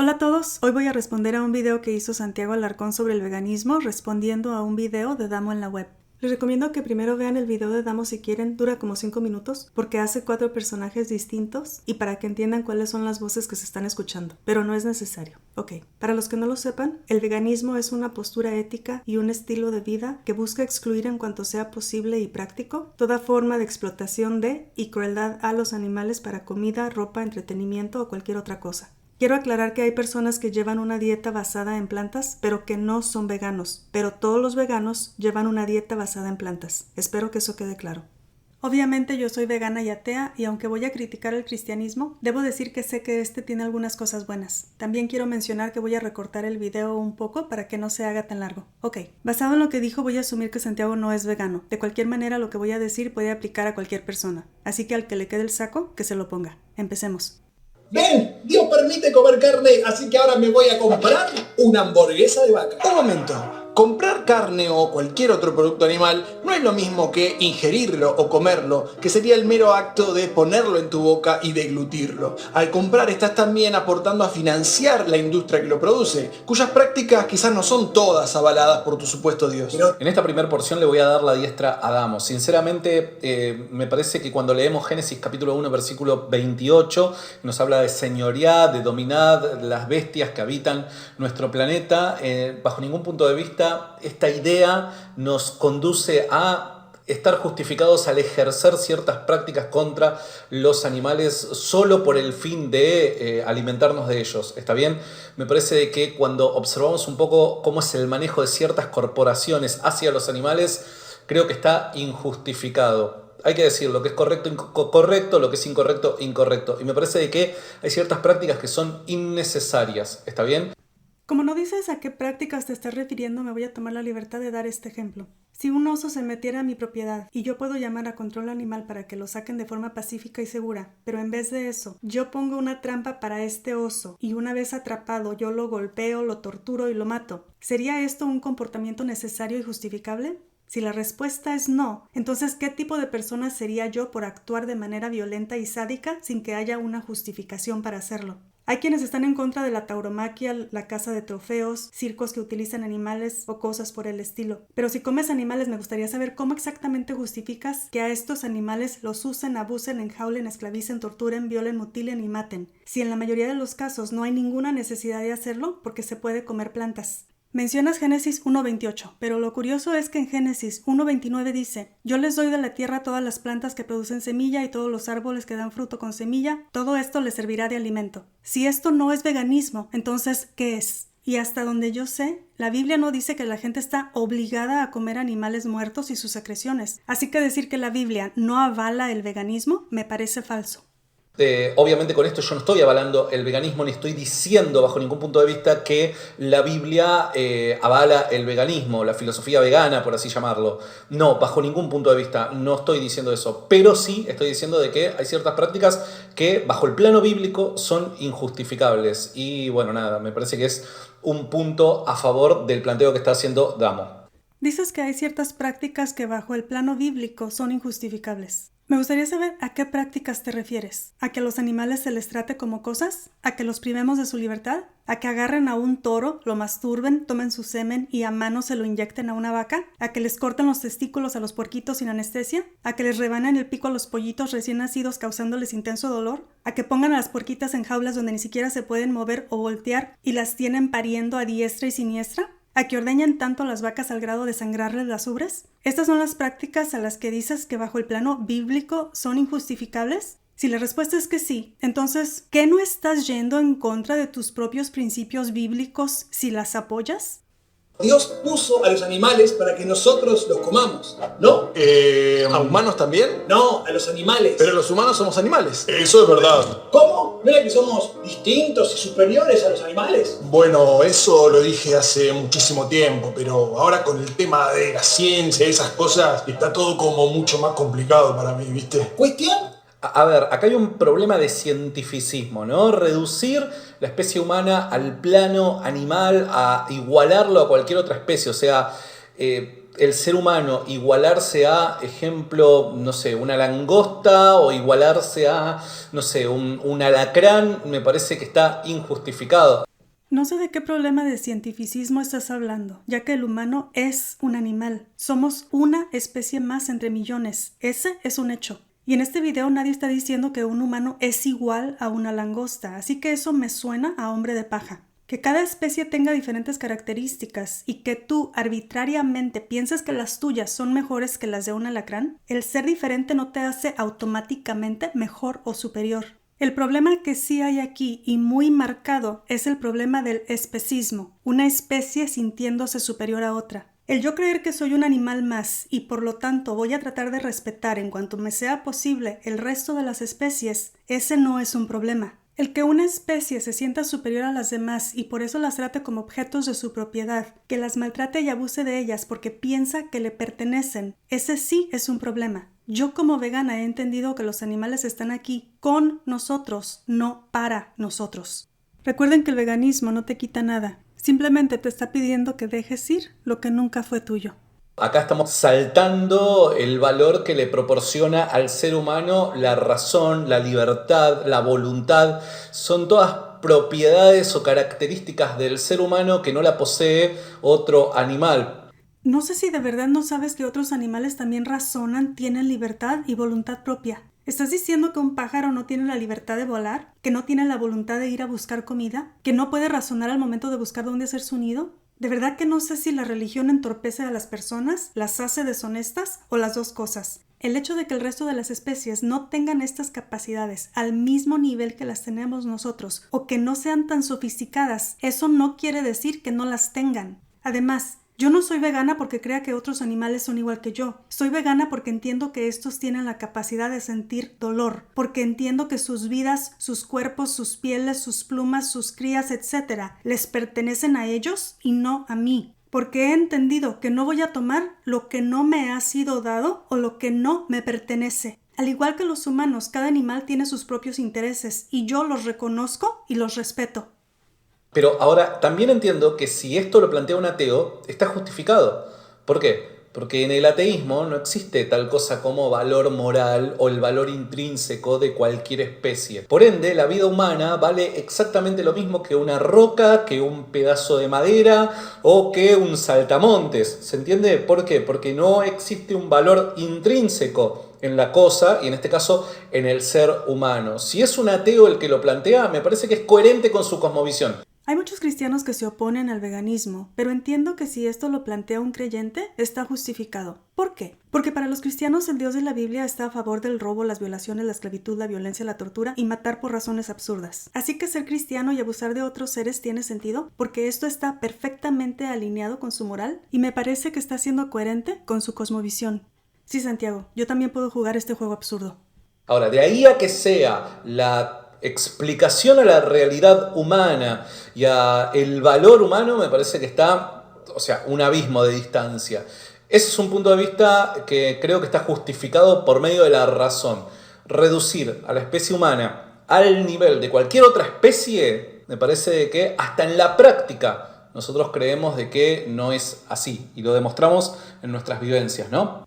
Hola a todos, hoy voy a responder a un video que hizo Santiago Alarcón sobre el veganismo, respondiendo a un video de Damo en la web. Les recomiendo que primero vean el video de Damo si quieren, dura como 5 minutos, porque hace 4 personajes distintos y para que entiendan cuáles son las voces que se están escuchando, pero no es necesario. Ok, para los que no lo sepan, el veganismo es una postura ética y un estilo de vida que busca excluir en cuanto sea posible y práctico toda forma de explotación de y crueldad a los animales para comida, ropa, entretenimiento o cualquier otra cosa. Quiero aclarar que hay personas que llevan una dieta basada en plantas, pero que no son veganos. Pero todos los veganos llevan una dieta basada en plantas. Espero que eso quede claro. Obviamente yo soy vegana y atea, y aunque voy a criticar el cristianismo, debo decir que sé que este tiene algunas cosas buenas. También quiero mencionar que voy a recortar el video un poco para que no se haga tan largo. Ok, basado en lo que dijo voy a asumir que Santiago no es vegano. De cualquier manera lo que voy a decir puede aplicar a cualquier persona. Así que al que le quede el saco, que se lo ponga. Empecemos. Ven, Dios permite comer carne, así que ahora me voy a comprar una hamburguesa de vaca. Un momento, comprar carne o cualquier otro producto animal no es lo mismo que ingerirlo o comerlo, que sería el mero acto de ponerlo en tu boca y deglutirlo. Al comprar estás también aportando a financiar la industria que lo produce, cuyas prácticas quizás no son todas avaladas por tu supuesto Dios. En esta primera porción le voy a dar la diestra a Damo. Sinceramente, me parece que cuando leemos Génesis capítulo 1, versículo 28, nos habla de señorear, de dominar las bestias que habitan nuestro planeta. Bajo ningún punto de vista, esta idea nos conduce a estar justificados al ejercer ciertas prácticas contra los animales solo por el fin de alimentarnos de ellos. ¿Está bien? Me parece que cuando observamos un poco cómo es el manejo de ciertas corporaciones hacia los animales, creo que está injustificado. Hay que decir lo que es correcto, correcto, lo que es incorrecto, incorrecto. Y me parece de que hay ciertas prácticas que son innecesarias. ¿Está bien? Como no dices a qué prácticas te estás refiriendo, me voy a tomar la libertad de dar este ejemplo. Si un oso se metiera a mi propiedad y yo puedo llamar a control animal para que lo saquen de forma pacífica y segura, pero en vez de eso, yo pongo una trampa para este oso y una vez atrapado yo lo golpeo, lo torturo y lo mato, ¿sería esto un comportamiento necesario y justificable? Si la respuesta es no, entonces ¿qué tipo de persona sería yo por actuar de manera violenta y sádica sin que haya una justificación para hacerlo? Hay quienes están en contra de la tauromaquia, la caza de trofeos, circos que utilizan animales o cosas por el estilo. Pero si comes animales, me gustaría saber cómo exactamente justificas que a estos animales los usen, abusen, enjaulen, esclavicen, torturen, violen, mutilen y maten. Si en la mayoría de los casos no hay ninguna necesidad de hacerlo porque se puede comer plantas. Mencionas Génesis 1.28, pero lo curioso es que en Génesis 1.29 dice: yo les doy de la tierra todas las plantas que producen semilla y todos los árboles que dan fruto con semilla, todo esto les servirá de alimento. Si esto no es veganismo, entonces, ¿qué es? Y hasta donde yo sé, la Biblia no dice que la gente está obligada a comer animales muertos y sus secreciones, así que decir que la Biblia no avala el veganismo me parece falso. Obviamente con esto yo no estoy avalando el veganismo ni estoy diciendo bajo ningún punto de vista que la Biblia avala el veganismo, la filosofía vegana, por así llamarlo. No, bajo ningún punto de vista no estoy diciendo eso, pero sí estoy diciendo de que hay ciertas prácticas que bajo el plano bíblico son injustificables. Y bueno, nada, me parece que es un punto a favor del planteo que está haciendo Damo. Dices que hay ciertas prácticas que bajo el plano bíblico son injustificables. Me gustaría saber a qué prácticas te refieres. ¿A que a los animales se les trate como cosas? ¿A que los privemos de su libertad? ¿A que agarren a un toro, lo masturben, tomen su semen y a mano se lo inyecten a una vaca? ¿A que les corten los testículos a los puerquitos sin anestesia? ¿A que les rebanen el pico a los pollitos recién nacidos causándoles intenso dolor? ¿A que pongan a las puerquitas en jaulas donde ni siquiera se pueden mover o voltear y las tienen pariendo a diestra y siniestra? ¿A que ordeñan tanto las vacas al grado de sangrarles las ubres? ¿Estas son las prácticas a las que dices que bajo el plano bíblico son injustificables? Si la respuesta es que sí, entonces, ¿qué no estás yendo en contra de tus propios principios bíblicos si las apoyas? Dios puso a los animales para que nosotros los comamos, ¿no? ¿A humanos también? No, a los animales. Pero los humanos somos animales. Eso es verdad. ¿Cómo? ¿No era que somos distintos y superiores a los animales? Bueno, eso lo dije hace muchísimo tiempo, pero ahora con el tema de la ciencia y esas cosas, está todo como mucho más complicado para mí, ¿viste? ¿Cuestión? A ver, acá hay un problema de cientificismo, ¿no? Reducir la especie humana al plano animal, a igualarlo a cualquier otra especie. O sea, el ser humano igualarse a, ejemplo, no sé, una langosta o igualarse a, no sé, un alacrán, me parece que está injustificado. No sé de qué problema de cientificismo estás hablando, ya que el humano es un animal. Somos una especie más entre millones. Ese es un hecho. Y en este video nadie está diciendo que un humano es igual a una langosta, así que eso me suena a hombre de paja. Que cada especie tenga diferentes características y que tú arbitrariamente pienses que las tuyas son mejores que las de un alacrán, el ser diferente no te hace automáticamente mejor o superior. El problema que sí hay aquí y muy marcado es el problema del especismo, una especie sintiéndose superior a otra. El yo creer que soy un animal más y por lo tanto voy a tratar de respetar en cuanto me sea posible el resto de las especies, ese no es un problema. El que una especie se sienta superior a las demás y por eso las trate como objetos de su propiedad, que las maltrate y abuse de ellas porque piensa que le pertenecen, ese sí es un problema. Yo como vegana he entendido que los animales están aquí con nosotros, no para nosotros. Recuerden que el veganismo no te quita nada, simplemente te está pidiendo que dejes ir lo que nunca fue tuyo. Acá estamos saltando el valor que le proporciona al ser humano la razón, la libertad, la voluntad. Son todas propiedades o características del ser humano que no la posee otro animal. No sé si de verdad no sabes que otros animales también razonan, tienen libertad y voluntad propia. ¿Estás diciendo que un pájaro no tiene la libertad de volar? ¿Que no tiene la voluntad de ir a buscar comida? ¿Que no puede razonar al momento de buscar dónde hacer su nido? De verdad que no sé si la religión entorpece a las personas, las hace deshonestas o las dos cosas. El hecho de que el resto de las especies no tengan estas capacidades al mismo nivel que las tenemos nosotros o que no sean tan sofisticadas, eso no quiere decir que no las tengan. Además, yo no soy vegana porque crea que otros animales son igual que yo. Soy vegana porque entiendo que estos tienen la capacidad de sentir dolor, porque entiendo que sus vidas, sus cuerpos, sus pieles, sus plumas, sus crías, etc., les pertenecen a ellos y no a mí. Porque he entendido que no voy a tomar lo que no me ha sido dado o lo que no me pertenece. Al igual que los humanos, cada animal tiene sus propios intereses y yo los reconozco y los respeto. Pero ahora también entiendo que si esto lo plantea un ateo, está justificado. ¿Por qué? Porque en el ateísmo no existe tal cosa como valor moral o el valor intrínseco de cualquier especie. Por ende, la vida humana vale exactamente lo mismo que una roca, que un pedazo de madera o que un saltamontes. ¿Se entiende? ¿Por qué? Porque no existe un valor intrínseco en la cosa y en este caso en el ser humano. Si es un ateo el que lo plantea, me parece que es coherente con su cosmovisión. Hay muchos cristianos que se oponen al veganismo, pero entiendo que si esto lo plantea un creyente, está justificado. ¿Por qué? Porque para los cristianos el Dios de la Biblia está a favor del robo, las violaciones, la esclavitud, la violencia, la tortura y matar por razones absurdas. Así que ser cristiano y abusar de otros seres tiene sentido porque esto está perfectamente alineado con su moral y me parece que está siendo coherente con su cosmovisión. Sí, Santiago, yo también puedo jugar este juego absurdo. Ahora, de ahí a que sea la explicación a la realidad humana y a el valor humano, me parece que está, un abismo de distancia. Ese es un punto de vista que creo que está justificado por medio de la razón. Reducir a la especie humana al nivel de cualquier otra especie, me parece que hasta en la práctica nosotros creemos de que no es así y lo demostramos en nuestras vivencias, ¿no?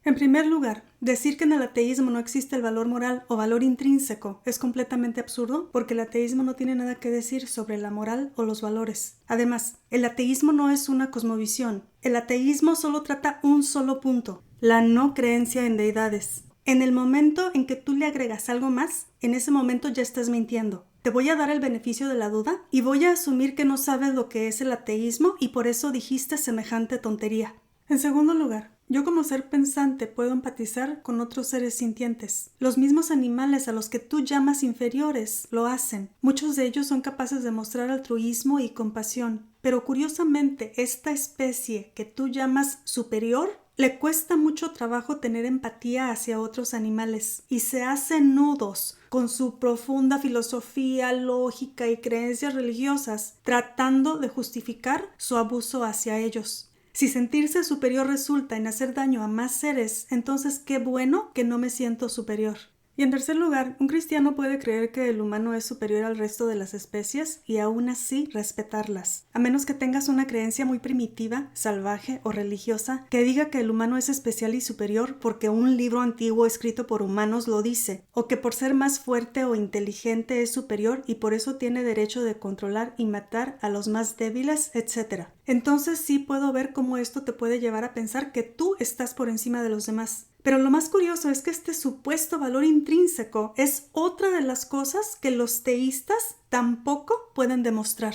En primer lugar, decir que en el ateísmo no existe el valor moral o valor intrínseco es completamente absurdo porque el ateísmo no tiene nada que decir sobre la moral o los valores. Además, el ateísmo no es una cosmovisión. El ateísmo solo trata un solo punto, la no creencia en deidades. En el momento en que tú le agregas algo más, en ese momento ya estás mintiendo. Te voy a dar el beneficio de la duda y voy a asumir que no sabes lo que es el ateísmo y por eso dijiste semejante tontería. En segundo lugar, yo como ser pensante puedo empatizar con otros seres sintientes. Los mismos animales a los que tú llamas inferiores lo hacen. Muchos de ellos son capaces de mostrar altruismo y compasión. Pero curiosamente, esta especie que tú llamas superior, le cuesta mucho trabajo tener empatía hacia otros animales y se hace nudos con su profunda filosofía, lógica y creencias religiosas, tratando de justificar su abuso hacia ellos. Si sentirse superior resulta en hacer daño a más seres, entonces qué bueno que no me siento superior. Y en tercer lugar, un cristiano puede creer que el humano es superior al resto de las especies y aún así respetarlas, a menos que tengas una creencia muy primitiva, salvaje o religiosa que diga que el humano es especial y superior porque un libro antiguo escrito por humanos lo dice, o que por ser más fuerte o inteligente es superior y por eso tiene derecho de controlar y matar a los más débiles, etc. Entonces sí puedo ver cómo esto te puede llevar a pensar que tú estás por encima de los demás. Pero lo más curioso es que este supuesto valor intrínseco es otra de las cosas que los teístas tampoco pueden demostrar.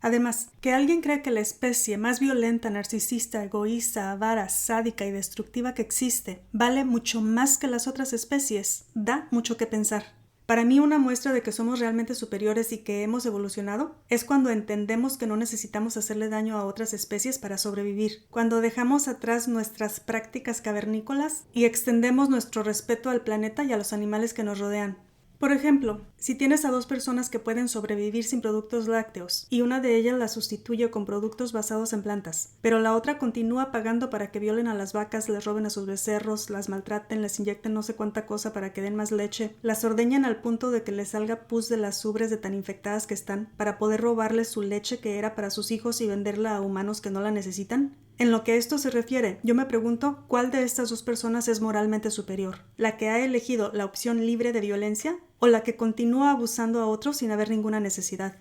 Además, que alguien cree que la especie más violenta, narcisista, egoísta, avara, sádica y destructiva que existe vale mucho más que las otras especies, da mucho que pensar. Para mí, una muestra de que somos realmente superiores y que hemos evolucionado es cuando entendemos que no necesitamos hacerle daño a otras especies para sobrevivir, cuando dejamos atrás nuestras prácticas cavernícolas y extendemos nuestro respeto al planeta y a los animales que nos rodean. Por ejemplo, si tienes a dos personas que pueden sobrevivir sin productos lácteos y una de ellas la sustituye con productos basados en plantas, pero la otra continúa pagando para que violen a las vacas, les roben a sus becerros, las maltraten, les inyecten no sé cuánta cosa para que den más leche, las ordeñan al punto de que les salga pus de las ubres de tan infectadas que están para poder robarles su leche que era para sus hijos y venderla a humanos que no la necesitan. En lo que a esto se refiere, yo me pregunto cuál de estas dos personas es moralmente superior, la que ha elegido la opción libre de violencia o la que continúa abusando a otros sin haber ninguna necesidad.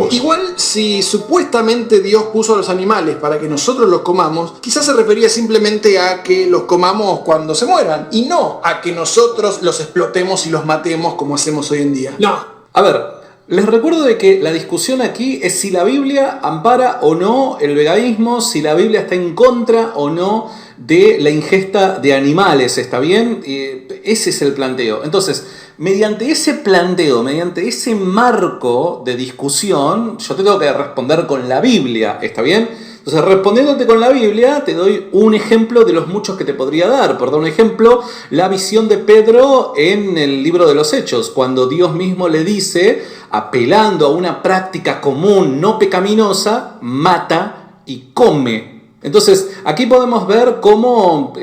Igual, si supuestamente Dios puso a los animales para que nosotros los comamos, quizás se refería simplemente a que los comamos cuando se mueran y no a que nosotros los explotemos y los matemos como hacemos hoy en día. No. A ver, les recuerdo de que la discusión aquí es si la Biblia ampara o no el veganismo, si la Biblia está en contra o no de la ingesta de animales, ¿está bien? Ese es el planteo. Entonces, mediante ese planteo, mediante ese marco de discusión, yo te tengo que responder con la Biblia, ¿está bien? Entonces, respondiéndote con la Biblia, te doy un ejemplo de los muchos que te podría dar. Por dar un ejemplo, la visión de Pedro en el libro de los Hechos, cuando Dios mismo le dice, apelando a una práctica común, no pecaminosa, mata y come. Entonces, aquí podemos ver cómo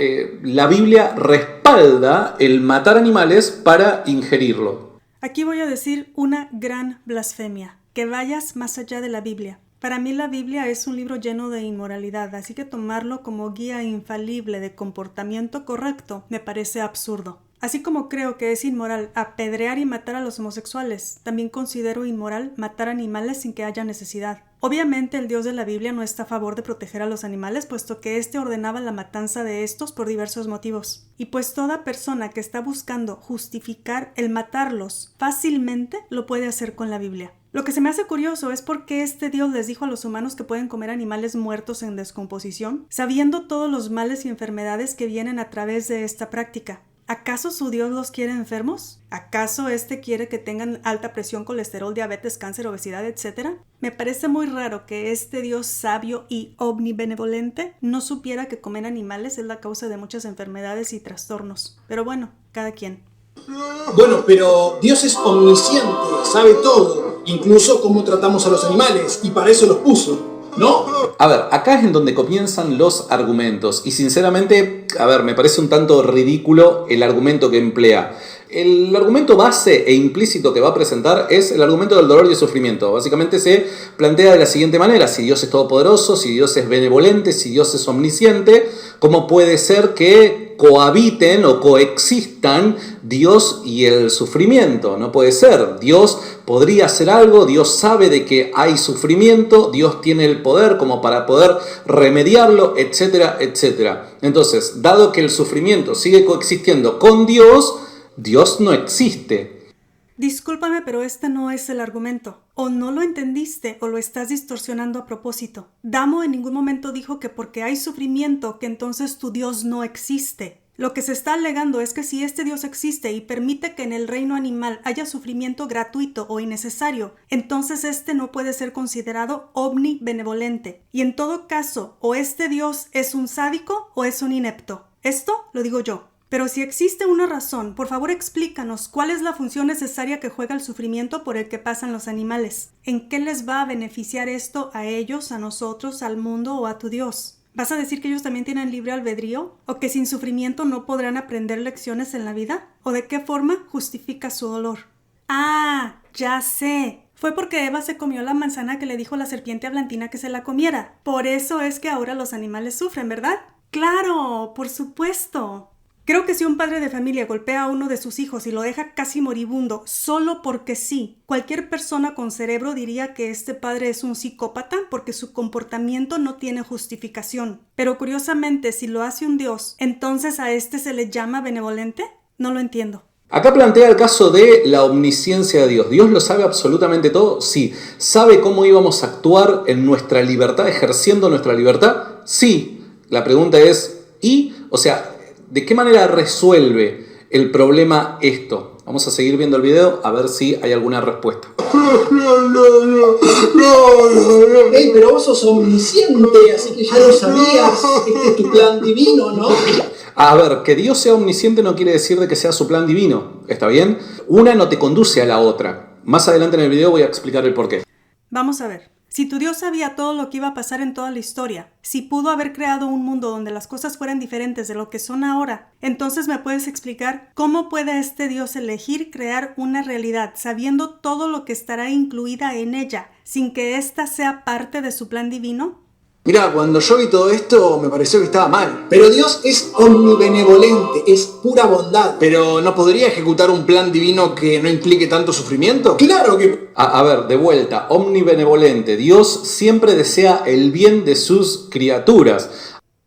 la Biblia respalda el matar animales para ingerirlo. Aquí voy a decir una gran blasfemia, que vayas más allá de la Biblia. Para mí la Biblia es un libro lleno de inmoralidad, así que tomarlo como guía infalible de comportamiento correcto me parece absurdo. Así como creo que es inmoral apedrear y matar a los homosexuales, también considero inmoral matar animales sin que haya necesidad. Obviamente el Dios de la Biblia no está a favor de proteger a los animales, puesto que éste ordenaba la matanza de estos por diversos motivos. Y pues toda persona que está buscando justificar el matarlos fácilmente lo puede hacer con la Biblia. Lo que se me hace curioso es por qué este Dios les dijo a los humanos que pueden comer animales muertos en descomposición, sabiendo todos los males y enfermedades que vienen a través de esta práctica. ¿Acaso su Dios los quiere enfermos? ¿Acaso quiere que tengan alta presión, colesterol, diabetes, cáncer, obesidad, etc.? Me parece muy raro que este Dios sabio y omnibenevolente no supiera que comer animales es la causa de muchas enfermedades y trastornos. Pero bueno, cada quien. Bueno, pero Dios es omnisciente, sabe todo, incluso cómo tratamos a los animales, y para eso los puso. ¿No? A ver, acá es en donde comienzan los argumentos y sinceramente, me parece un tanto ridículo el argumento que emplea. El argumento base e implícito que va a presentar es el argumento del dolor y el sufrimiento. Básicamente se plantea de la siguiente manera: si Dios es todopoderoso, si Dios es benevolente, si Dios es omnisciente, ¿cómo puede ser que cohabiten o coexistan Dios y el sufrimiento? No puede ser. Dios podría hacer algo, Dios sabe de que hay sufrimiento, Dios tiene el poder como para poder remediarlo, etcétera, etcétera. Entonces, dado que el sufrimiento sigue coexistiendo con Dios, Dios no existe. Discúlpame, pero este no es el argumento. O no lo entendiste o lo estás distorsionando a propósito. Damo en ningún momento dijo que porque hay sufrimiento, que entonces tu Dios no existe. Lo que se está alegando es que si este Dios existe y permite que en el reino animal haya sufrimiento gratuito o innecesario, entonces este no puede ser considerado omnibenevolente. Y en todo caso, o este Dios es un sádico o es un inepto. Esto lo digo yo. Pero si existe una razón, por favor explícanos cuál es la función necesaria que juega el sufrimiento por el que pasan los animales. ¿En qué les va a beneficiar esto a ellos, a nosotros, al mundo o a tu Dios? ¿Vas a decir que ellos también tienen libre albedrío? ¿O que sin sufrimiento no podrán aprender lecciones en la vida? ¿O de qué forma justifica su dolor? ¡Ah! Ya sé. Fue porque Eva se comió la manzana que le dijo la serpiente a Blantina que se la comiera. Por eso es que ahora los animales sufren, ¿verdad? ¡Claro! ¡Por supuesto! Creo que si un padre de familia golpea a uno de sus hijos y lo deja casi moribundo solo porque sí, cualquier persona con cerebro diría que este padre es un psicópata porque su comportamiento no tiene justificación. Pero curiosamente, si lo hace un Dios, ¿entonces a este se le llama benevolente? No lo entiendo. Acá plantea el caso de la omnisciencia de Dios. ¿Dios lo sabe absolutamente todo? Sí. ¿Sabe cómo íbamos a actuar en nuestra libertad, ejerciendo nuestra libertad? Sí. La pregunta es, ¿y? O sea, ¿de qué manera resuelve el problema esto? Vamos a seguir viendo el video a ver si hay alguna respuesta. Hey, pero vos sos omnisciente, así que ya lo sabías. Este es tu plan divino, ¿no? A ver, que Dios sea omnisciente no quiere decir de que sea su plan divino, ¿está bien? Una no te conduce a la otra. Más adelante en el video voy a explicar el porqué. Vamos a ver. Si tu Dios sabía todo lo que iba a pasar en toda la historia, si pudo haber creado un mundo donde las cosas fueran diferentes de lo que son ahora, entonces me puedes explicar cómo puede este Dios elegir crear una realidad sabiendo todo lo que estará incluida en ella, sin que ésta sea parte de su plan divino. Mirá, cuando yo vi todo esto me pareció que estaba mal. Pero Dios es omnibenevolente, es pura bondad. Pero ¿no podría ejecutar un plan divino que no implique tanto sufrimiento? Claro que... A ver, de vuelta, omnibenevolente. Dios siempre desea el bien de sus criaturas.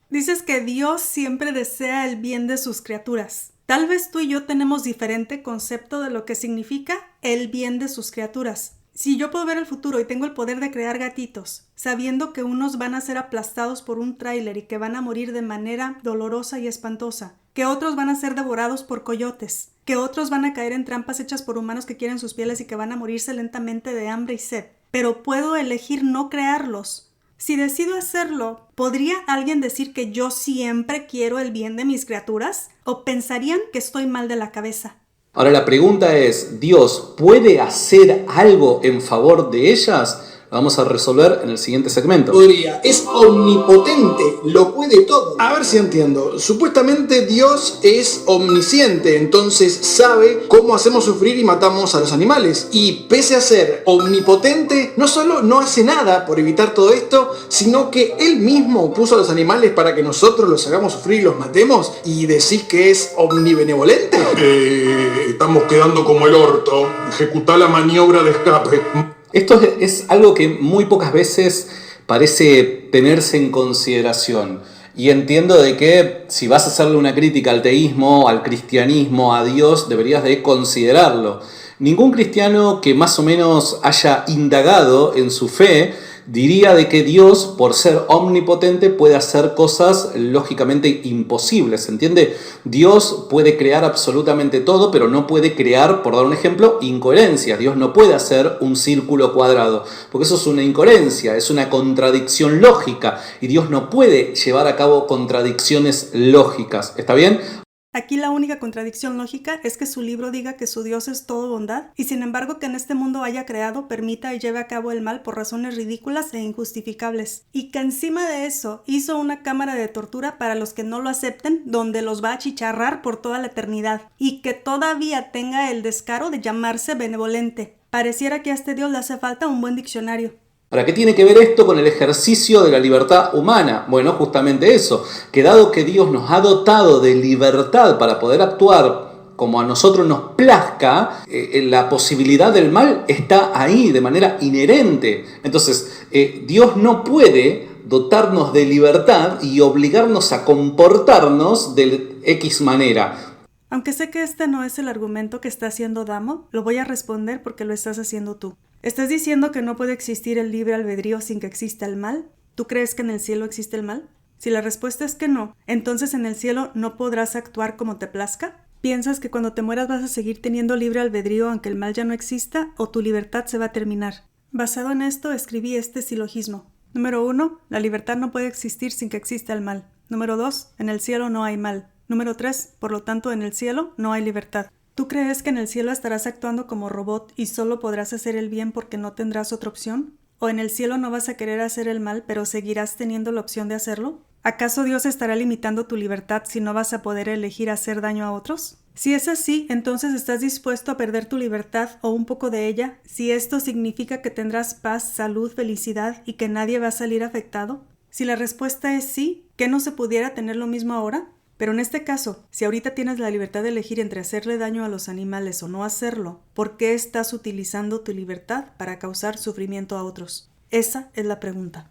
Dices que Dios siempre desea el bien de sus criaturas. Tal vez tú y yo tenemos diferente concepto de lo que significa el bien de sus criaturas. Si yo puedo ver el futuro y tengo el poder de crear gatitos, sabiendo que unos van a ser aplastados por un tráiler y que van a morir de manera dolorosa y espantosa, que otros van a ser devorados por coyotes, que otros van a caer en trampas hechas por humanos que quieren sus pieles y que van a morirse lentamente de hambre y sed, pero puedo elegir no crearlos. Si decido hacerlo, ¿podría alguien decir que yo siempre quiero el bien de mis criaturas? ¿O pensarían que estoy mal de la cabeza? Ahora la pregunta es, ¿Dios puede hacer algo en favor de ellas? Lo vamos a resolver en el siguiente segmento. Podría, es omnipotente, lo puede todo. A ver si entiendo. Supuestamente Dios es omnisciente, entonces sabe cómo hacemos sufrir y matamos a los animales. Y pese a ser omnipotente, no solo no hace nada por evitar todo esto, sino que Él mismo puso a los animales para que nosotros los hagamos sufrir y los matemos. ¿Y decís que es omnibenevolente? Estamos quedando como el orto. Ejecutá la maniobra de escape. Esto es algo que muy pocas veces parece tenerse en consideración. Y entiendo de que si vas a hacerle una crítica al teísmo, al cristianismo, a Dios, deberías de considerarlo. Ningún cristiano que más o menos haya indagado en su fe diría de que Dios, por ser omnipotente, puede hacer cosas lógicamente imposibles, ¿se entiende? Dios puede crear absolutamente todo, pero no puede crear, por dar un ejemplo, incoherencias. Dios no puede hacer un círculo cuadrado, porque eso es una incoherencia, es una contradicción lógica, y Dios no puede llevar a cabo contradicciones lógicas, ¿está bien? Aquí la única contradicción lógica es que su libro diga que su Dios es todo bondad y sin embargo que en este mundo haya creado, permita y lleve a cabo el mal por razones ridículas e injustificables. Y que encima de eso hizo una cámara de tortura para los que no lo acepten donde los va a achicharrar por toda la eternidad. Y que todavía tenga el descaro de llamarse benevolente. Pareciera que a este Dios le hace falta un buen diccionario. Ahora, ¿qué tiene que ver esto con el ejercicio de la libertad humana? Bueno, justamente eso, que dado que Dios nos ha dotado de libertad para poder actuar como a nosotros nos plazca, la posibilidad del mal está ahí de manera inherente. Entonces, Dios no puede dotarnos de libertad y obligarnos a comportarnos de X manera. Aunque sé que este no es el argumento que está haciendo Damo, lo voy a responder porque lo estás haciendo tú. ¿Estás diciendo que no puede existir el libre albedrío sin que exista el mal? ¿Tú crees que en el cielo existe el mal? Si la respuesta es que no, entonces en el cielo no podrás actuar como te plazca. ¿Piensas que cuando te mueras vas a seguir teniendo libre albedrío aunque el mal ya no exista o tu libertad se va a terminar? Basado en esto escribí este silogismo. Número 1. La libertad no puede existir sin que exista el mal. Número 2. En el cielo no hay mal. Número 3. Por lo tanto, en el cielo no hay libertad. ¿Tú crees que en el cielo estarás actuando como robot y solo podrás hacer el bien porque no tendrás otra opción? ¿O en el cielo no vas a querer hacer el mal, pero seguirás teniendo la opción de hacerlo? ¿Acaso Dios estará limitando tu libertad si no vas a poder elegir hacer daño a otros? Si es así, entonces ¿estás dispuesto a perder tu libertad o un poco de ella si esto significa que tendrás paz, salud, felicidad y que nadie va a salir afectado? Si la respuesta es sí, ¿qué no se pudiera tener lo mismo ahora? Pero en este caso, si ahorita tienes la libertad de elegir entre hacerle daño a los animales o no hacerlo, ¿por qué estás utilizando tu libertad para causar sufrimiento a otros? Esa es la pregunta.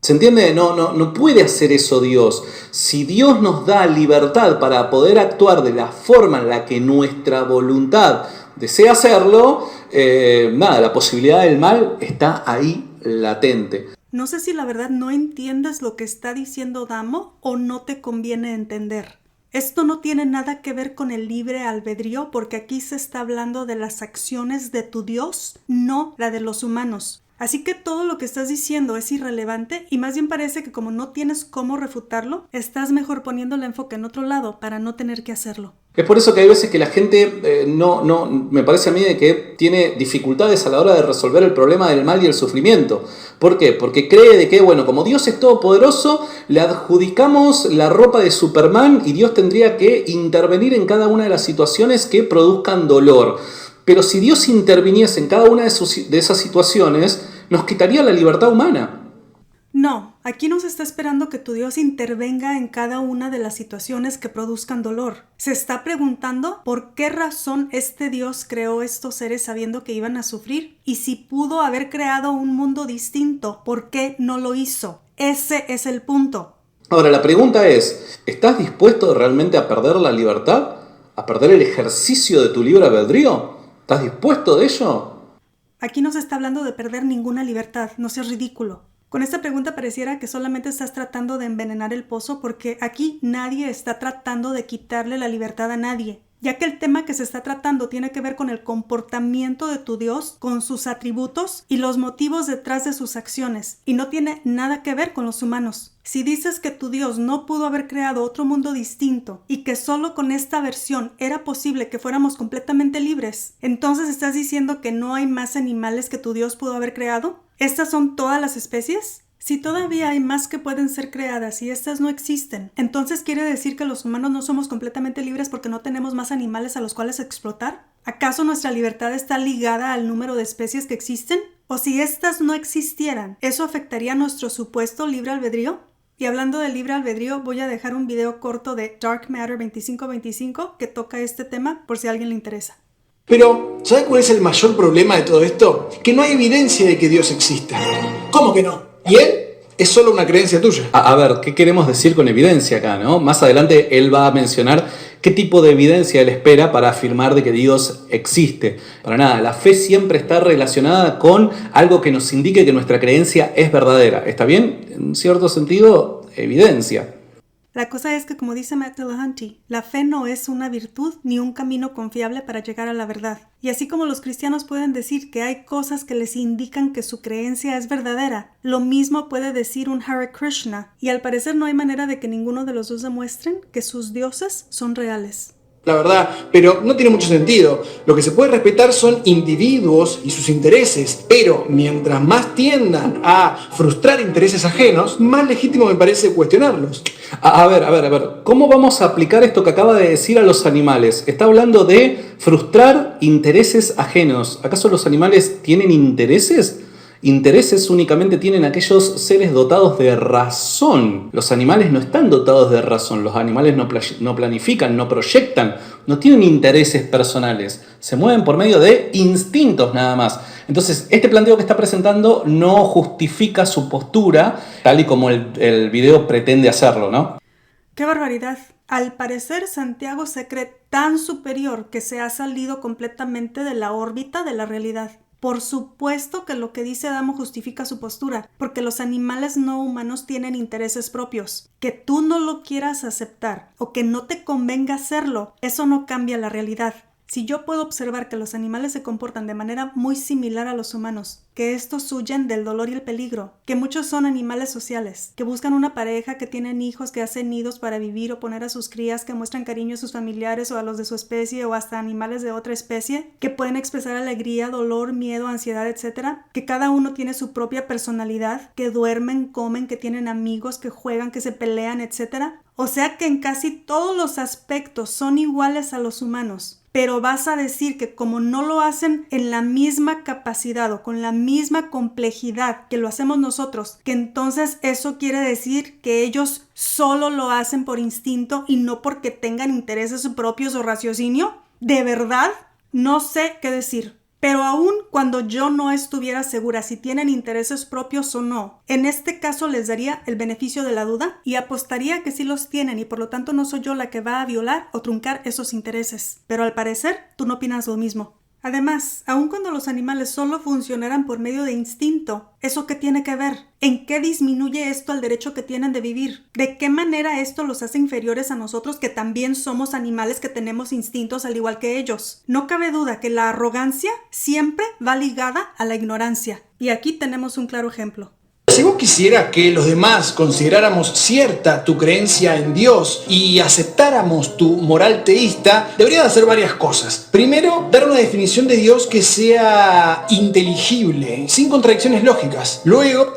¿Se entiende? No puede hacer eso Dios. Si Dios nos da libertad para poder actuar de la forma en la que nuestra voluntad desea hacerlo, la posibilidad del mal está ahí latente. No sé si la verdad no entiendes lo que está diciendo Damo o no te conviene entender. Esto no tiene nada que ver con el libre albedrío porque aquí se está hablando de las acciones de tu Dios, no la de los humanos. Así que todo lo que estás diciendo es irrelevante y más bien parece que como no tienes cómo refutarlo, estás mejor poniendo el enfoque en otro lado para no tener que hacerlo. Es por eso que hay veces que la gente me parece a mí de que tiene dificultades a la hora de resolver el problema del mal y el sufrimiento. ¿Por qué? Porque cree de que, como Dios es todopoderoso, le adjudicamos la ropa de Superman y Dios tendría que intervenir en cada una de las situaciones que produzcan dolor. Pero si Dios interviniese en cada una de esas situaciones, nos quitaría la libertad humana. No, aquí no se está esperando que tu Dios intervenga en cada una de las situaciones que produzcan dolor. Se está preguntando por qué razón este Dios creó estos seres sabiendo que iban a sufrir y si pudo haber creado un mundo distinto, ¿por qué no lo hizo? Ese es el punto. Ahora, la pregunta es, ¿estás dispuesto realmente a perder la libertad? ¿A perder el ejercicio de tu libre albedrío? ¿Estás dispuesto de ello? Aquí no se está hablando de perder ninguna libertad, no seas ridículo. Con esta pregunta pareciera que solamente estás tratando de envenenar el pozo porque aquí nadie está tratando de quitarle la libertad a nadie, ya que el tema que se está tratando tiene que ver con el comportamiento de tu Dios, con sus atributos y los motivos detrás de sus acciones, y no tiene nada que ver con los humanos. Si dices que tu Dios no pudo haber creado otro mundo distinto y que solo con esta versión era posible que fuéramos completamente libres, entonces estás diciendo que no hay más animales que tu Dios pudo haber creado. ¿Estas son todas las especies? Si todavía hay más que pueden ser creadas y estas no existen, entonces quiere decir que los humanos no somos completamente libres porque no tenemos más animales a los cuales explotar. ¿Acaso nuestra libertad está ligada al número de especies que existen? ¿O si estas no existieran, eso afectaría nuestro supuesto libre albedrío? Y hablando de libre albedrío, voy a dejar un video corto de Dark Matter 2525 que toca este tema por si a alguien le interesa. Pero, ¿sabe cuál es el mayor problema de todo esto? Que no hay evidencia de que Dios exista. ¿Cómo que no? ¿Y él? Es solo una creencia tuya. A ver, ¿qué queremos decir con evidencia acá, no? Más adelante él va a mencionar qué tipo de evidencia él espera para afirmar de que Dios existe. Para nada, la fe siempre está relacionada con algo que nos indique que nuestra creencia es verdadera. ¿Está bien? En cierto sentido, evidencia. La cosa es que, como dice Matt Dillahunty, la fe no es una virtud ni un camino confiable para llegar a la verdad. Y así como los cristianos pueden decir que hay cosas que les indican que su creencia es verdadera, lo mismo puede decir un Hare Krishna, y al parecer no hay manera de que ninguno de los dos demuestren que sus dioses son reales. La verdad, pero no tiene mucho sentido. Lo que se puede respetar son individuos y sus intereses, pero mientras más tiendan a frustrar intereses ajenos, más legítimo me parece cuestionarlos. A ver, ¿cómo vamos a aplicar esto que acaba de decir a los animales? Está hablando de frustrar intereses ajenos. ¿Acaso los animales tienen intereses? Intereses únicamente tienen aquellos seres dotados de razón. Los animales no están dotados de razón. Los animales no planifican, no proyectan, no tienen intereses personales. Se mueven por medio de instintos nada más. Entonces, este planteo que está presentando no justifica su postura tal y como el video pretende hacerlo, ¿no? ¡Qué barbaridad! Al parecer, Santiago se cree tan superior que se ha salido completamente de la órbita de la realidad. Por supuesto que lo que dice Adamo justifica su postura, porque los animales no humanos tienen intereses propios. Que tú no lo quieras aceptar o que no te convenga hacerlo, eso no cambia la realidad. Si yo puedo observar que los animales se comportan de manera muy similar a los humanos, que estos huyen del dolor y el peligro, que muchos son animales sociales, que buscan una pareja, que tienen hijos, que hacen nidos para vivir o poner a sus crías, que muestran cariño a sus familiares o a los de su especie o hasta animales de otra especie, que pueden expresar alegría, dolor, miedo, ansiedad, etc., que cada uno tiene su propia personalidad, que duermen, comen, que tienen amigos, que juegan, que se pelean, etc. O sea que en casi todos los aspectos son iguales a los humanos. Pero vas a decir que como no lo hacen en la misma capacidad o con la misma complejidad que lo hacemos nosotros, que entonces eso quiere decir que ellos solo lo hacen por instinto y no porque tengan intereses propios o raciocinio. ¿De verdad? No sé qué decir. Pero aun cuando yo no estuviera segura si tienen intereses propios o no, en este caso les daría el beneficio de la duda y apostaría que sí los tienen y por lo tanto no soy yo la que va a violar o truncar esos intereses. Pero al parecer tú no opinas lo mismo. Además, aun cuando los animales solo funcionaran por medio de instinto, ¿eso qué tiene que ver? ¿En qué disminuye esto al derecho que tienen de vivir? ¿De qué manera esto los hace inferiores a nosotros que también somos animales que tenemos instintos al igual que ellos? No cabe duda que la arrogancia siempre va ligada a la ignorancia. Y aquí tenemos un claro ejemplo. Si vos quisieras que los demás consideráramos cierta tu creencia en Dios y aceptáramos tu moral teísta, deberías hacer varias cosas. Primero, dar una definición de Dios que sea inteligible, sin contradicciones lógicas. Luego...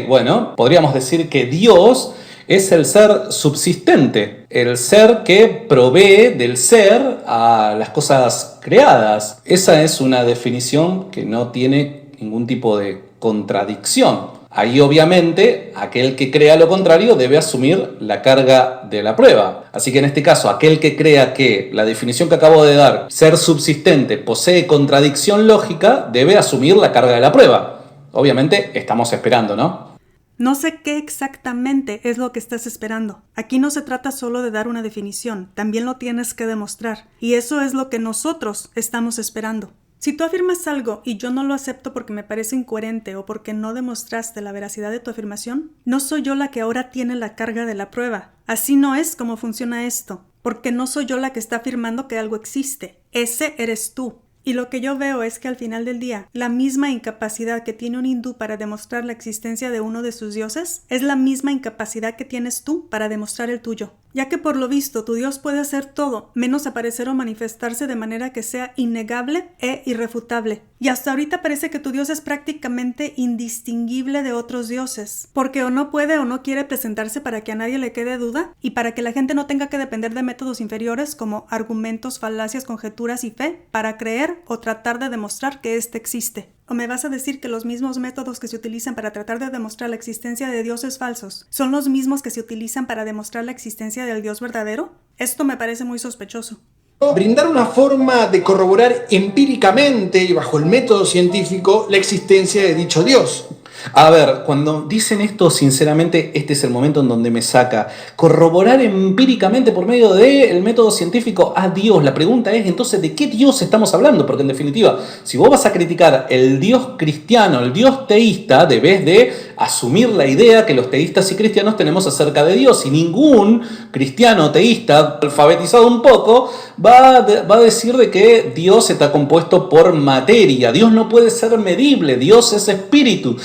Bueno, podríamos decir que Dios es el ser subsistente, el ser que provee del ser a las cosas creadas. Esa es una definición que no tiene ningún tipo de contradicción. Ahí obviamente aquel que crea lo contrario debe asumir la carga de la prueba. Así que en este caso aquel que crea que la definición que acabo de dar, ser subsistente, posee contradicción lógica, debe asumir la carga de la prueba. Obviamente estamos esperando, ¿no? No sé qué exactamente es lo que estás esperando. Aquí no se trata solo de dar una definición, también lo tienes que demostrar. Y eso es lo que nosotros estamos esperando. Si tú afirmas algo y yo no lo acepto porque me parece incoherente o porque no demostraste la veracidad de tu afirmación, no soy yo la que ahora tiene la carga de la prueba. Así no es como funciona esto, porque no soy yo la que está afirmando que algo existe. Ese eres tú. Y lo que yo veo es que al final del día, la misma incapacidad que tiene un hindú para demostrar la existencia de uno de sus dioses es la misma incapacidad que tienes tú para demostrar el tuyo. Ya que por lo visto tu Dios puede hacer todo, menos aparecer o manifestarse de manera que sea innegable e irrefutable. Y hasta ahorita parece que tu Dios es prácticamente indistinguible de otros dioses, porque o no puede o no quiere presentarse para que a nadie le quede duda y para que la gente no tenga que depender de métodos inferiores como argumentos, falacias, conjeturas y fe para creer o tratar de demostrar que éste existe. ¿O me vas a decir que los mismos métodos que se utilizan para tratar de demostrar la existencia de dioses falsos son los mismos que se utilizan para demostrar la existencia del Dios verdadero? Esto me parece muy sospechoso. Brindar una forma de corroborar empíricamente y bajo el método científico la existencia de dicho Dios. A ver, cuando dicen esto, sinceramente, este es el momento en donde me saca. Corroborar empíricamente por medio del método científico a Dios. La pregunta es, entonces, ¿de qué Dios estamos hablando? Porque en definitiva, si vos vas a criticar el Dios cristiano, el Dios teísta, debes de asumir la idea que los teístas y cristianos tenemos acerca de Dios. Y ningún cristiano teísta, alfabetizado un poco, va a decir de que Dios está compuesto por materia. Dios no puede ser medible. Dios es espíritu.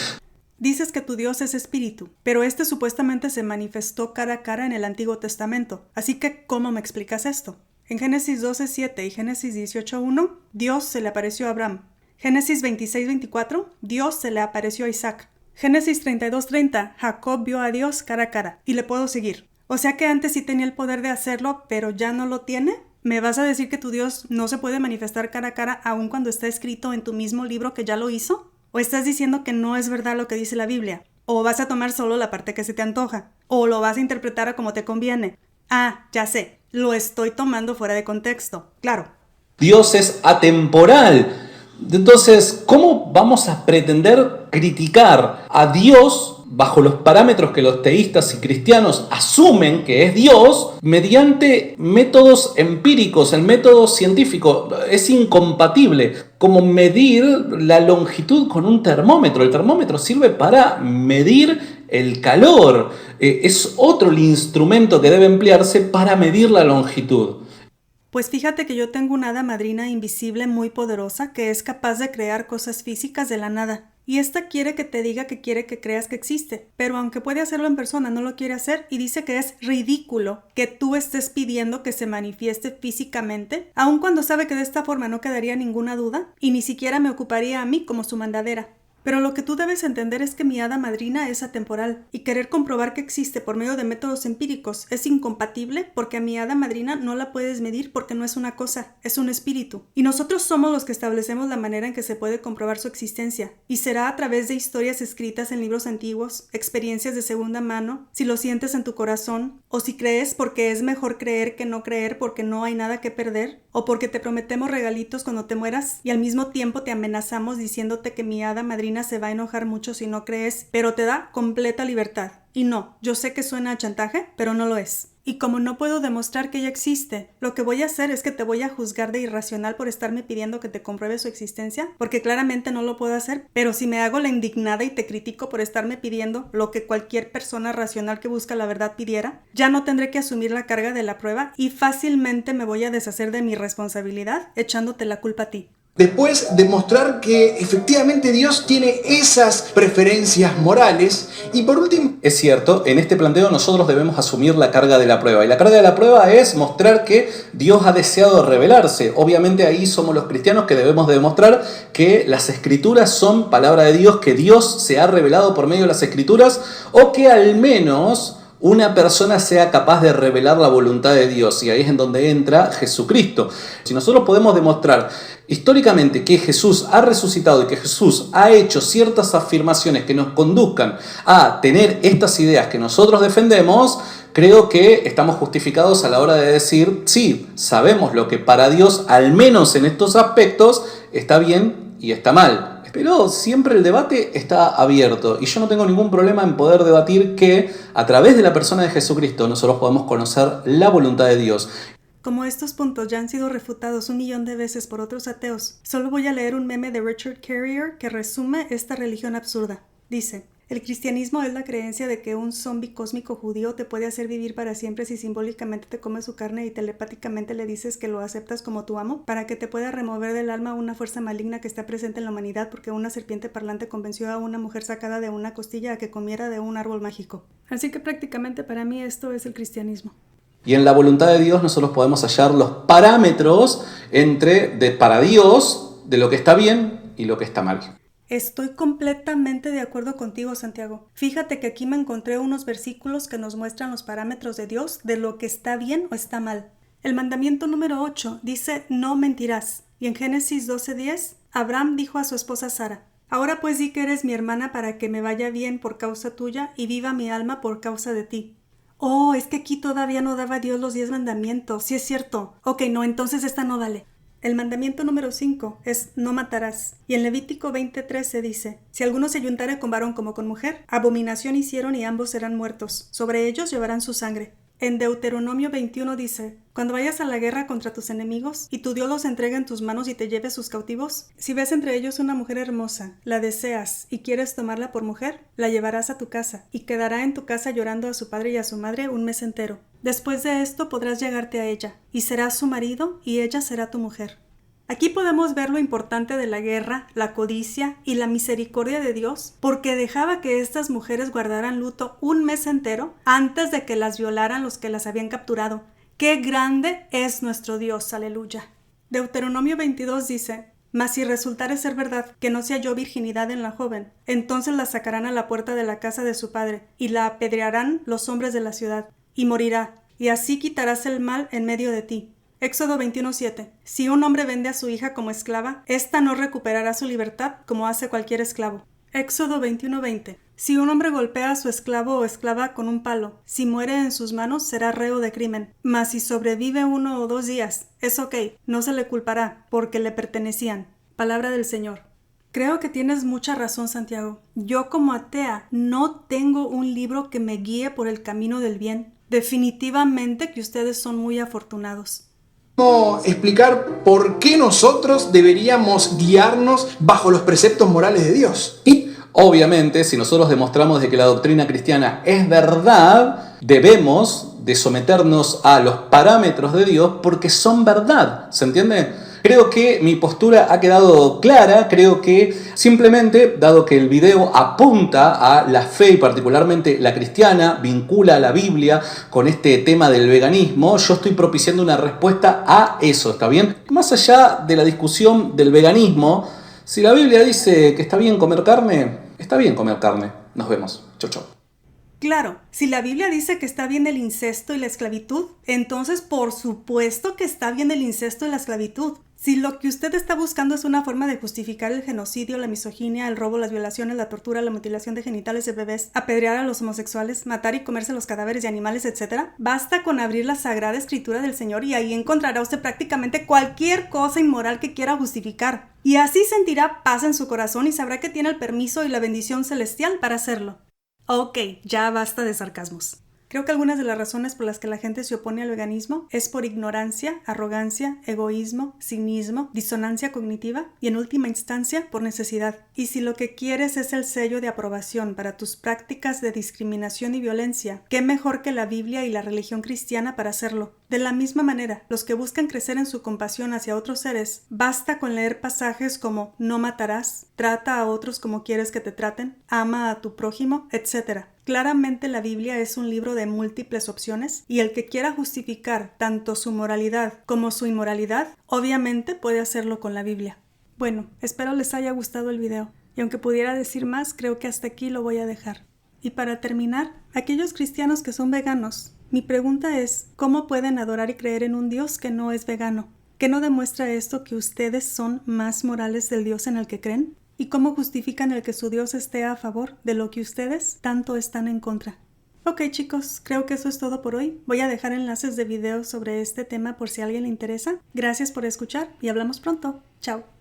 Dices que tu Dios es espíritu, pero este supuestamente se manifestó cara a cara en el Antiguo Testamento. Así que, ¿cómo me explicas esto? En Génesis 12:7 y Génesis 18:1, Dios se le apareció a Abraham. Génesis 26:24, Dios se le apareció a Isaac. Génesis 32:30, Jacob vio a Dios cara a cara. Y le puedo seguir. O sea que antes sí tenía el poder de hacerlo, pero ya no lo tiene. ¿Me vas a decir que tu Dios no se puede manifestar cara a cara aun cuando está escrito en tu mismo libro que ya lo hizo? ¿O estás diciendo que no es verdad lo que dice la Biblia? ¿O vas a tomar solo la parte que se te antoja? ¿O lo vas a interpretar a como te conviene? Ah, ya sé, lo estoy tomando fuera de contexto, claro. Dios es atemporal. Entonces, ¿cómo vamos a pretender criticar a Dios bajo los parámetros que los teístas y cristianos asumen que es Dios mediante métodos empíricos? El método científico es incompatible. Como medir la longitud con un termómetro. El termómetro sirve para medir el calor. Es otro el instrumento que debe emplearse para medir la longitud. Pues fíjate que yo tengo una hada madrina invisible muy poderosa que es capaz de crear cosas físicas de la nada. Y esta quiere que te diga que quiere que creas que existe, pero aunque puede hacerlo en persona, no lo quiere hacer y dice que es ridículo que tú estés pidiendo que se manifieste físicamente, aun cuando sabe que de esta forma no quedaría ninguna duda y ni siquiera me ocuparía a mí como su mandadera. Pero lo que tú debes entender es que mi hada madrina es atemporal y querer comprobar que existe por medio de métodos empíricos es incompatible porque a mi hada madrina no la puedes medir porque no es una cosa, es un espíritu. Y nosotros somos los que establecemos la manera en que se puede comprobar su existencia y será a través de historias escritas en libros antiguos, experiencias de segunda mano, si lo sientes en tu corazón o si crees porque es mejor creer que no creer porque no hay nada que perder o porque te prometemos regalitos cuando te mueras y al mismo tiempo te amenazamos diciéndote que mi hada madrina se va a enojar mucho si no crees, pero te da completa libertad. Y no, yo sé que suena a chantaje, pero no lo es. Y como no puedo demostrar que ella existe, lo que voy a hacer es que te voy a juzgar de irracional por estarme pidiendo que te compruebe su existencia, porque claramente no lo puedo hacer, pero si me hago la indignada y te critico por estarme pidiendo lo que cualquier persona racional que busca la verdad pidiera, ya no tendré que asumir la carga de la prueba y fácilmente me voy a deshacer de mi responsabilidad echándote la culpa a ti. Después de mostrar que efectivamente Dios tiene esas preferencias morales. Y por último, es cierto, en este planteo nosotros debemos asumir la carga de la prueba. Y la carga de la prueba es mostrar que Dios ha deseado revelarse. Obviamente ahí somos los cristianos que debemos demostrar que las escrituras son palabra de Dios, que Dios se ha revelado por medio de las escrituras, o que al menos una persona sea capaz de revelar la voluntad de Dios. Y ahí es en donde entra Jesucristo. Si nosotros podemos demostrar históricamente que Jesús ha resucitado y que Jesús ha hecho ciertas afirmaciones que nos conduzcan a tener estas ideas que nosotros defendemos, creo que estamos justificados a la hora de decir, sí, sabemos lo que para Dios, al menos en estos aspectos, está bien y está mal. Pero siempre el debate está abierto y yo no tengo ningún problema en poder debatir que a través de la persona de Jesucristo nosotros podemos conocer la voluntad de Dios. Como estos puntos ya han sido refutados 1.000.000 de veces por otros ateos, solo voy a leer un meme de Richard Carrier que resume esta religión absurda. Dice: el cristianismo es la creencia de que un zombi cósmico judío te puede hacer vivir para siempre si simbólicamente te comes su carne y telepáticamente le dices que lo aceptas como tu amo, para que te pueda remover del alma una fuerza maligna que está presente en la humanidad porque una serpiente parlante convenció a una mujer sacada de una costilla a que comiera de un árbol mágico. Así que prácticamente para mí esto es el cristianismo. Y en la voluntad de Dios nosotros podemos hallar los parámetros para Dios de lo que está bien y lo que está mal. Estoy completamente de acuerdo contigo, Santiago. Fíjate que aquí me encontré unos versículos que nos muestran los parámetros de Dios de lo que está bien o está mal. El mandamiento número 8 dice: no mentirás. Y en Génesis 12:10, Abraham dijo a su esposa Sara: ahora pues di que eres mi hermana para que me vaya bien por causa tuya y viva mi alma por causa de ti. Oh, es que aquí todavía no daba Dios los 10 mandamientos. Sí es cierto. Ok, no, entonces esta no vale. El mandamiento número 5 es no matarás. Y en Levítico 20:13 dice: si alguno se ayuntare con varón como con mujer, abominación hicieron y ambos serán muertos. Sobre ellos llevarán su sangre. En Deuteronomio 21 dice: cuando vayas a la guerra contra tus enemigos y tu Dios los entregue en tus manos y te lleve sus cautivos, si ves entre ellos una mujer hermosa, la deseas y quieres tomarla por mujer, la llevarás a tu casa y quedará en tu casa llorando a su padre y a su madre un mes entero. Después de esto podrás llegarte a ella y serás su marido y ella será tu mujer. Aquí podemos ver lo importante de la guerra, la codicia y la misericordia de Dios, porque dejaba que estas mujeres guardaran luto un mes entero antes de que las violaran los que las habían capturado. ¡Qué grande es nuestro Dios! ¡Aleluya! Deuteronomio 22 dice: mas si resultare ser verdad que no se halló virginidad en la joven, entonces la sacarán a la puerta de la casa de su padre, y la apedrearán los hombres de la ciudad, y morirá, y así quitarás el mal en medio de ti. Éxodo 21:7. Si un hombre vende a su hija como esclava, ésta no recuperará su libertad como hace cualquier esclavo. Éxodo 21:20. Si un hombre golpea a su esclavo o esclava con un palo, si muere en sus manos será reo de crimen. Mas si sobrevive 1 o 2 días, es ok, no se le culpará, porque le pertenecían. Palabra del Señor. Creo que tienes mucha razón, Santiago. Yo como atea no tengo un libro que me guíe por el camino del bien. Definitivamente que ustedes son muy afortunados. ¿Cómo explicar por qué nosotros deberíamos guiarnos bajo los preceptos morales de Dios? Obviamente, si nosotros demostramos de que la doctrina cristiana es verdad, debemos de someternos a los parámetros de Dios porque son verdad, ¿se entiende? Creo que mi postura ha quedado clara, creo que simplemente, dado que el video apunta a la fe y particularmente la cristiana, vincula a la Biblia con este tema del veganismo, yo estoy propiciando una respuesta a eso, ¿está bien? Más allá de la discusión del veganismo, si la Biblia dice que está bien comer carne, está bien comer carne. Nos vemos. Chau, chau. Claro, si la Biblia dice que está bien el incesto y la esclavitud, entonces por supuesto que está bien el incesto y la esclavitud. Si lo que usted está buscando es una forma de justificar el genocidio, la misoginia, el robo, las violaciones, la tortura, la mutilación de genitales de bebés, apedrear a los homosexuales, matar y comerse los cadáveres de animales, etc., basta con abrir la Sagrada Escritura del Señor y ahí encontrará usted prácticamente cualquier cosa inmoral que quiera justificar. Y así sentirá paz en su corazón y sabrá que tiene el permiso y la bendición celestial para hacerlo. Ok, ya basta de sarcasmos. Creo que algunas de las razones por las que la gente se opone al veganismo es por ignorancia, arrogancia, egoísmo, cinismo, disonancia cognitiva y en última instancia por necesidad. Y si lo que quieres es el sello de aprobación para tus prácticas de discriminación y violencia, ¿qué mejor que la Biblia y la religión cristiana para hacerlo? De la misma manera, los que buscan crecer en su compasión hacia otros seres, basta con leer pasajes como no matarás, trata a otros como quieres que te traten, ama a tu prójimo, etc. Claramente la Biblia es un libro de múltiples opciones y el que quiera justificar tanto su moralidad como su inmoralidad, obviamente puede hacerlo con la Biblia. Bueno, espero les haya gustado el video y aunque pudiera decir más, creo que hasta aquí lo voy a dejar. Y para terminar, aquellos cristianos que son veganos, mi pregunta es, ¿cómo pueden adorar y creer en un Dios que no es vegano? ¿Qué no demuestra esto que ustedes son más morales del Dios en el que creen? ¿Y cómo justifican el que su Dios esté a favor de lo que ustedes tanto están en contra? Ok chicos, creo que eso es todo por hoy. Voy a dejar enlaces de videos sobre este tema por si a alguien le interesa. Gracias por escuchar y hablamos pronto. Chao.